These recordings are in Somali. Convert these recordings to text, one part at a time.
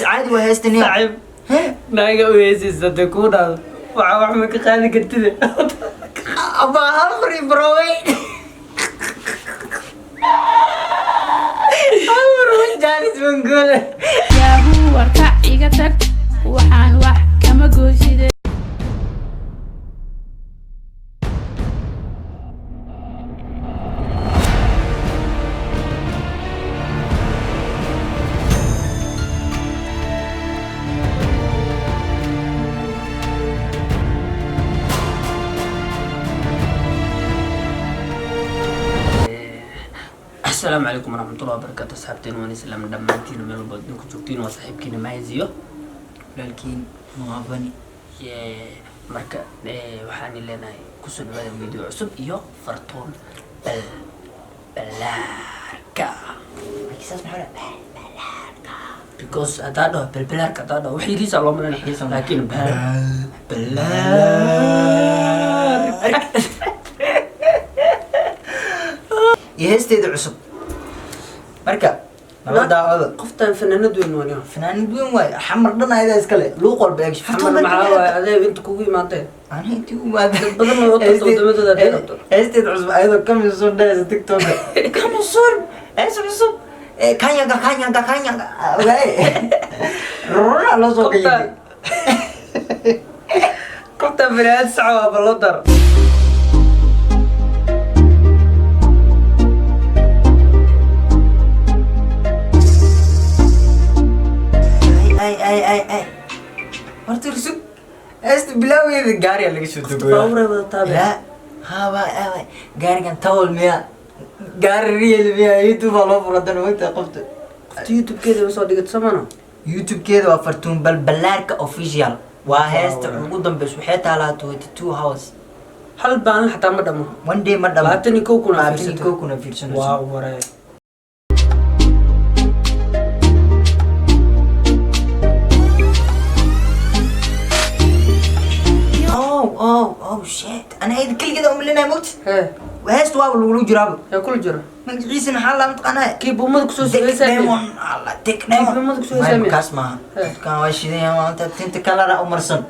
عادي وهستني صعب نايقة ويسيس تكون وعمك خالي قلت له أبا هفري بروي هفري جالس بنقول يا هو اركعيقتك وحان وح كما قوشيدي السلام عليكم ورحمة الله وبركاته. صحابتين واني سلام دمانتين وميلو بدنكو جوجتين وصاحبكين مايزيو لكن مغابني marka waxaan leenahay ku soo dhawaada video cusub iyo fartoon balaarka كيساس محل بلاarka because hada balaarka hada wax yiriisa loo malan xiisan laakiin balaarka يهستيد عصب مركا ما داعوده qoftan fanaanad weyn waniyo فنان دوين واي حمر دنا هذا اسكله لو قلب ايش xamar maxaa adeeg inta kugu imaatay انا انت ما badan oo wadada dadada هستيد عصب ايضا كم يصور ده تيك توك كم يصور ايش يصور كانيا رونا لو سوق يدي qoftan fanaanad saca balodar اي مرت رسول است بلاوي الجاري اللي شو تقول باور تابع لا ها با جاري كان طول ميا جاري ريال ميا يوتيوب الله فردان وقت قفت يوتيوب كده soo dhigad samana يوتيوب كده وفرتون بلارك اوفيشال وهاست قدام بس وحيتها على 22 هاوس hal baan xataa ma dhamo one day ما دام 21 كنا فيرسون waaw waray اوه شيت انا هيدا كل كده امي لنا موت ها وهاست واو لو جراب ya kul jira مجلس حالا متقنا kii bumad ku soo ديك sameeyay دايمون الله ديك دايمون بمدك شو يسمي؟ كاسما كان واشيدين ما انت تنت كلر او مرسن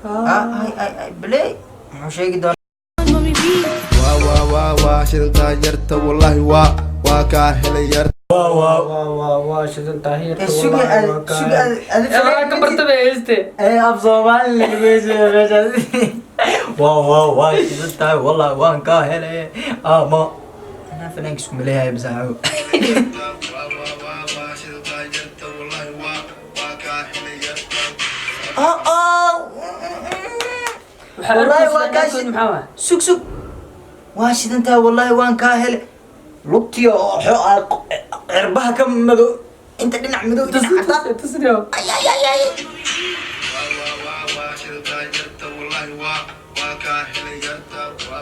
هاي بلاي مو شيء قدام مامي بي waa shidantaa yarta wallahi waa kaa helay yarta waa shidan taahir شو انا كبرت بيستي اي اب صومال اللي بيجي واو شدتها والله وان كاهل ما انا فلانك اسكم ليها بزعو والله واكاشد محمد سوق واشد انت والله وان كاهل لطي عربها كم مدو انت دنا مدو تسريو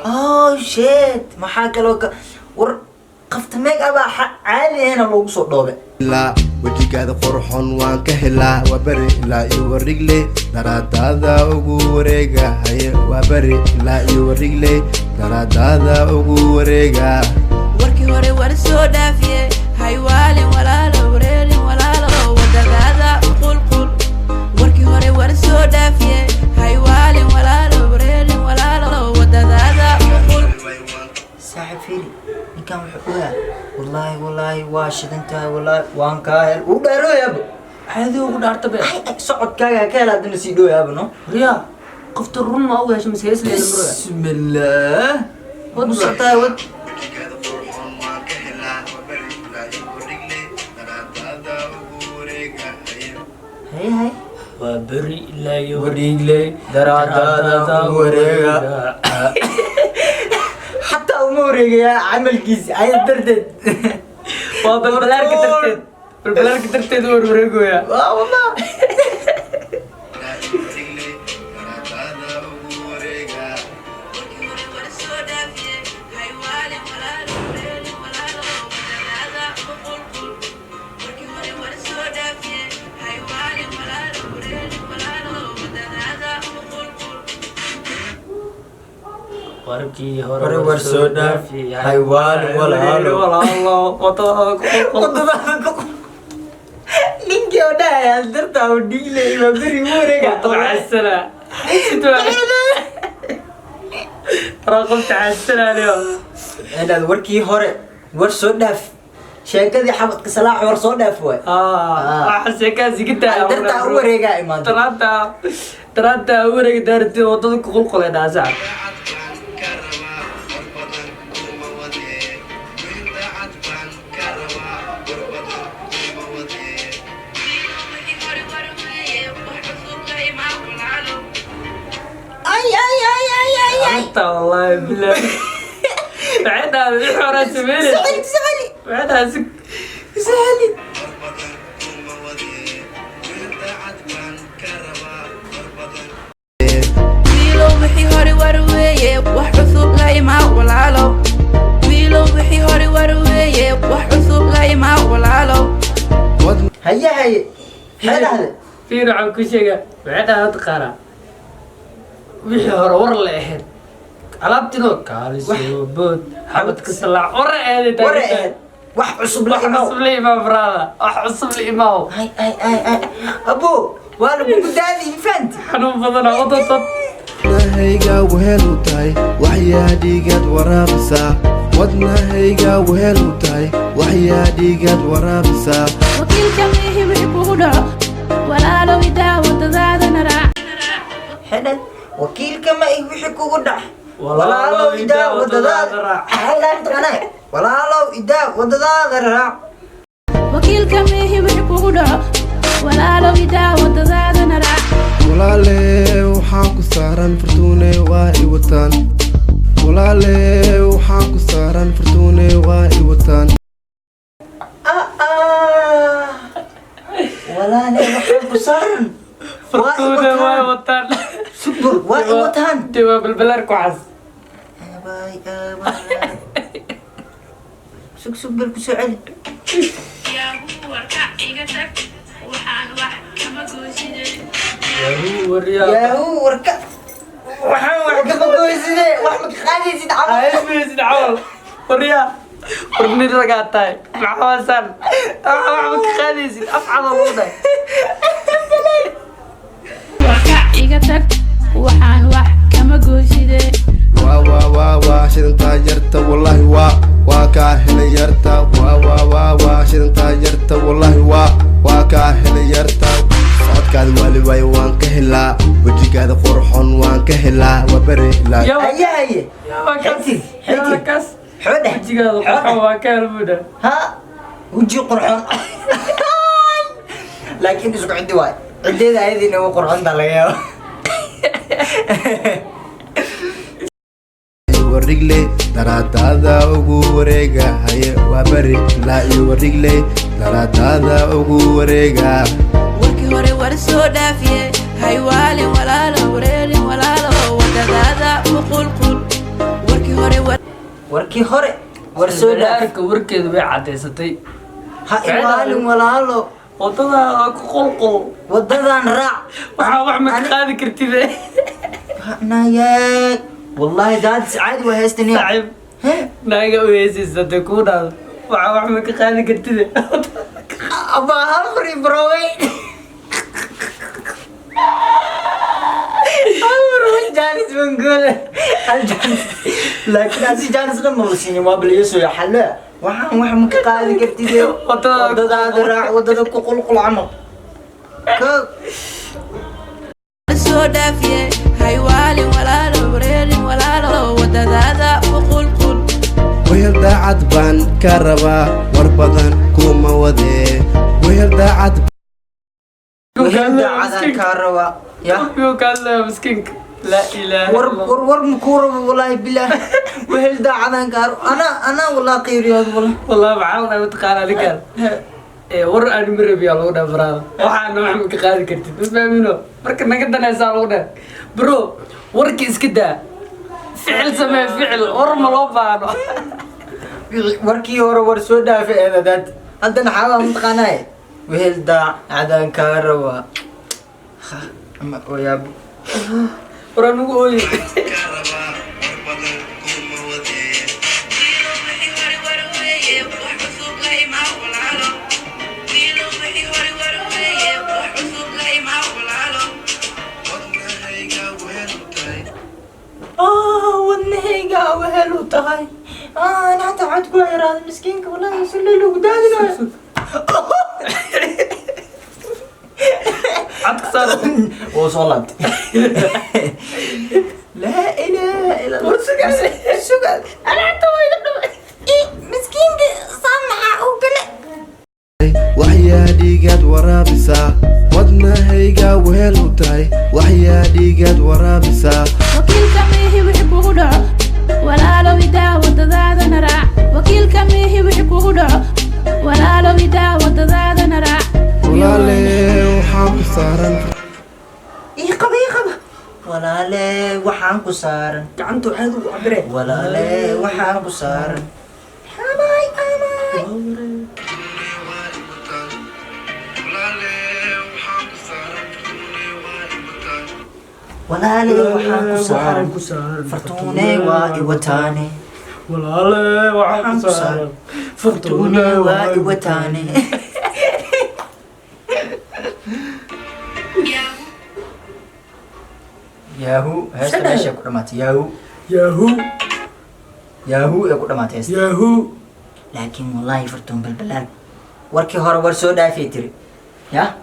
اي شيت ما حاكى لو ور قفت ميك ابا عالي هنا لو سو دوبه ilaa wejigaada qurxon waan ka helaa waa beri ilaa iyo warigle daraadaada ugu wareegahaye waa beri ilaa iyo warigle daraadaada ugu wareega warkii hore war soo dhaafiye haywaalin walaalo wareerin walaalo wadadaada qulqul warkii hore war soo dhaafiye haywaalin walaalo wareerin walaalo wadadaada qulqul صاحب فيلي إن كان حقوها والله واشد انت والله وان كاهل ودارو يا ابو عادي ugu dhaarta be صعد كاغا كالا دنا سيدو يا ابو نو riya qofta run ma uga hesho misees leeyahay maro بسم الله وصلتها ود wejigaada qurxon waan ka helaa waa beri ilaa iyo warigle daraadaada ugu wareegahaye هاي waa beri ilaa iyo وريجلي درادا وريغا حتى امورك يا عمل كيس عايز دردد waa balbalaarka darteed war wareegoya والله ilaa iyo warigle daraadaada ugu wareega warkii hore war soo dhaafiye haywaalin walaalo wareerin walaalo wadadaada qulqul warkii hore war soo dhaafiye haywaalin walaalo wareerin walaalo wadadaada qulqul warkii hore hore war soo dhaafi haywaan walaalo walaalo ninkii oo dhahay يا درتا وديلي ما بري ورقة طلع السنة رقمت على السنة اليوم. أنا وركي هوري ور صدف شيكدي حبط كسلاح ور صدف وي أحس كاسي كده درتا ورقة إيمان ترى ورقة دارتي وضدك قلقل يا ناسا. أنت والله بالله بعدها بحورة سمينة سهلي بعدها سهلي wiilow wixii hore war weeye wax cusub la imaa walaalow wiilow wixii hore war weeye wax cusub la imaa walaalow هيا هذا في نوع كل شيء بعدها تقرا وحي ور لا اهد alaabtino kaaliso bood xabad ka salaac ور eed ورقة wax cusub la imaa cusub la imaa brada wax cusub la imaa هاي أبو وأنا بقدادي فهمت xanuun badan oo dadad wadnahayga wehel u tahay waxyaa dhiigaad waraabisaa wadnahayga wehel u tahay waxyaa dhiigaad waraabisaa wakiilka mihi wixii kugu dhaco walaalow idaa wadadaadana raac حلال وكيل كما يوحي كوغدع ولا لو إدا ودداد راع. حلال أنت غناي ولا لو إدا ودداد راع wakiilka mihi wixii kugu dhaco walaalow idaa wadadaadana raac walaale waxaan ku saaran fartuune waa i wataan walaale waxaan ku saaran fartuune waa i wataan ولا لا وحب صارن فرتونه واي وطن سكر واي وطن تبا بالبلار كوعس باي سك بالكو سعد هو الرياض يا هو وركع وحن وحكم كويسين وحمك خالي زيد عمل هاي بيزيد عوال الرياض وربني رقعتاي الحواسان أحمد خالي زيد أفعل الوضع warkac iga tag waxaan wax kama gooyside waa shidantaa yarta wallaahi waa kaa helay yarta waa shidantaa yarta wallaahi waa kaa helay yarta socodkaada waali waayo waan ka helaa wejigaada qurxon waan ka helaa waa beri ilaa هيا هيا حيتي كاس حوده وجهي هذا قرحان وكان بودا ها وجي قرحان لكن اسمع عندي واي عندي هذه انه قرحان ده لقاه warigle daraadaada ugu wareega haye waa beri ilaa iyo warigle daraadaada ugu wareega warkii hore war soo dhaafiye haywaalin walaalo wareerin walaalo wadadaada uqulqul warkii hore war warkii hore war soo dhaaf warkeedu way cadeysatay ha imaalin walaalo wadada ku qulqul wadadan raac waxa wax ma qaadi kartide naya والله داد عادي وهستني صعب نايغا ويسيسته كودا waxa wax ma qaadi kartide ابا هاخري بروي أمر جالس بنقول الجالس لكن أسي جالس لما وصيني ما بليسو يا حلا وحن مكقالي قلت لي وضد هذا راع وضد قلقل عمر soo dhaafiye haywaalin walaalo wareerin walaalo wadadaada uqulqul wehel daacad baan ka rabaa war badan kuma wadee wehel daacad وهذا عذاب كهرباء يا كان مسكينك لا اله الا الله ور مكورة والله بالله وهل دا عذاب كهرباء أنا والله قيري والله والله معاونا وتقال لك ور aan mirabiya lagu dhaafraa waxaan wax ma qaadi kartid isbaamino marka naga danaysa lagu dhaaf bro warki iska daa ficil samee ficil war ma loo baano warkii hore war soo dhaafay eedadaad haddana xaabaa mataqaanaaye wehel daa cadaan kaa rabaa ama oyaab war anugu ooye tahay أنا حتى عاد كوير هذا مسكينك والله يسلي له قدادنا عدك صار وصلت لا إله إلا الله سقال أنا حتى مسكينك صنعة وكله waxyaa dhiigaad waraabisaa wadnahayga wehel u tahay waxyaa dhiigaad waraabisaa wakiilka miihi wixii kugu dhaco walaalow idaa wadadaadana raac wakiilka miihi wixii kugu dhaco walaalow idaa wadadaadana raac walaale waxaa ku saaran إيه قبا ولا وحان كسارن gacantu aad ugu cabireen ولا وحان كسارن حماي ولا وحان كسارن ku saaran فرتوني وإيوتاني walaale waxaan ku saaran فرتوني وإيوتاني ياهو هسه ماشي كل ما ياهو yahoo ياهو يا كل ما تيست yahoo لكن والله فرتون بالبلاد وركي هور ور سو دافي تري يا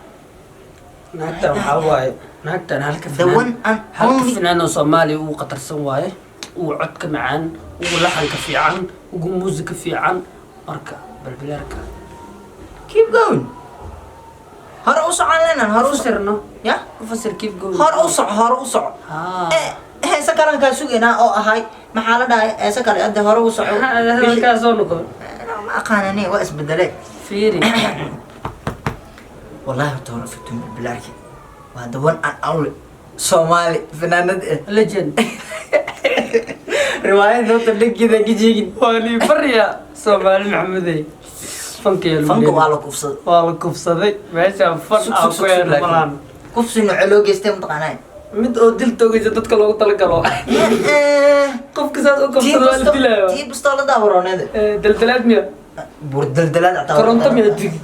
naagtan waxaa waaye naagtan halka the one and halka only finaan oo Soomaali uu qatarsan waaye uu codka macaan uu laxanka fiican uu muusika fiican marka balbilaarka keep going هر أوسع لنا هر أوسع fasirno يا ku fasir keep going هر أوسع إيه سكران كاسوجنا أو هاي محل ده سكر أده هر أوسع halkaas oo noqdo ما قانني واسم بدلك fiiri والله ترى فتون بالبلاد وهذا one and only Somali فنانة legend رواية نوت اللي كذا جيجين wali barya Soomaali Maxamedey fankeeyo فانكو على كفصة waa la kufsaday meesha fan aan ku yeelno malaan كفصة إنه علوج يستم طقناي mid oo dil toogaysa dadka loogu talagalo qofka saas u kufsada waa la dilaayo تي بستالة ده ورانه ده daldalaad miya بردلدلات عطاوله koronto miya digi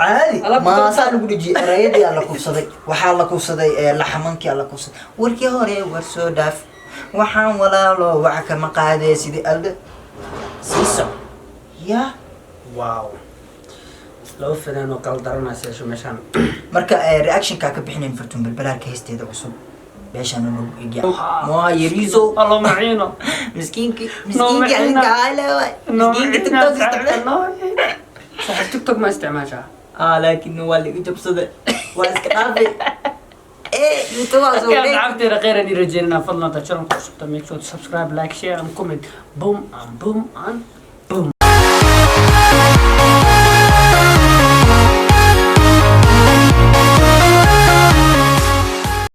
عادي ألا ما كنت- صار نقول جي ريدي على كوفصدي وحال كوفصدي لحمنك على كوفصدي وركي هوري ورسو داف وحان ولا لو وعك مقادي سيدي ألد سيسو يا waaw laba fanaan oo kala daranaysa yeesho meeshaan مركا رياكشن كاك بحنين فرتون بالبلاد كهستي ده عصب باش انا نو يجي ما يريزو الله معينه مسكينك نو مسكينك معينة. عندك عائلة مسكينك تيك توك استعمل صح تيك توك ما استعمالها لكن هو اللي يجيب صدق واسكافي ايه يتواصل كان ليه عبدي غير اني رجينا فضلا تشرف ميك شو سبسكرايب لايك شير اند كومنت بوم ان